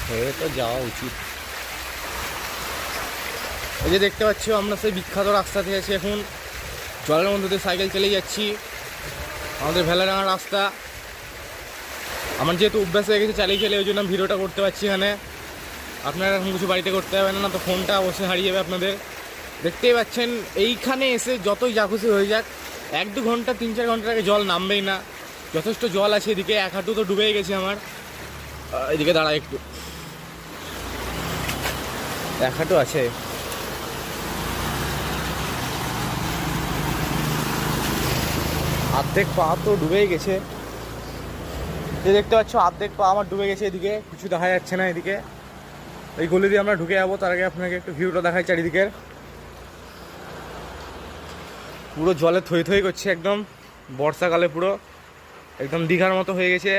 হয়ে তো যাওয়া উচিত। এই যে দেখতে পাচ্ছি আমরা সেই বিখ্যাত রাস্তাতে আছি এখন, জলের মধ্যে দিয়ে সাইকেল চালিয়ে যাচ্ছি। আমাদের ভেলাডাঙ্গা রাস্তা, আমার যেহেতু অভ্যাস হয়ে গেছে চালিয়ে চালিয়ে, ওই জন্য আমি ভিডিওটা করতে পারছি এখানে। আপনারা এখন কিছু বাড়িতে করতে হবে না, তো ফোনটা অবশ্যই হারিয়ে যাবে আপনাদের। দেখতেই পাচ্ছেন এইখানে এসে যতই যা খুশি হয়ে যাক, 1-2 ঘন্টা 3-4 ঘন্টার আগে জল নামবেই না। যথেষ্ট জল আছে এদিকে, 1 হাঁটু তো ডুবেই গেছে আমার। এদিকে দাঁড়া একটু, 1 হাঁটু আছে। অর্ধেক পা তো ডুবেই গেছে, যে দেখতে পাচ্ছ অর্ধেক পা আমার ডুবে গেছে। এদিকে কিছু দেখা যাচ্ছে না। এদিকে এই গলি দিয়ে আমরা ঢুকে যাবো, তার আগে আপনাকে একটু ভিউটা দেখাই চারিদিকের। পুরো জলে থই থই করছে একদম, বর্ষাকালে পুরো একদম দীঘার মতো হয়ে গেছে।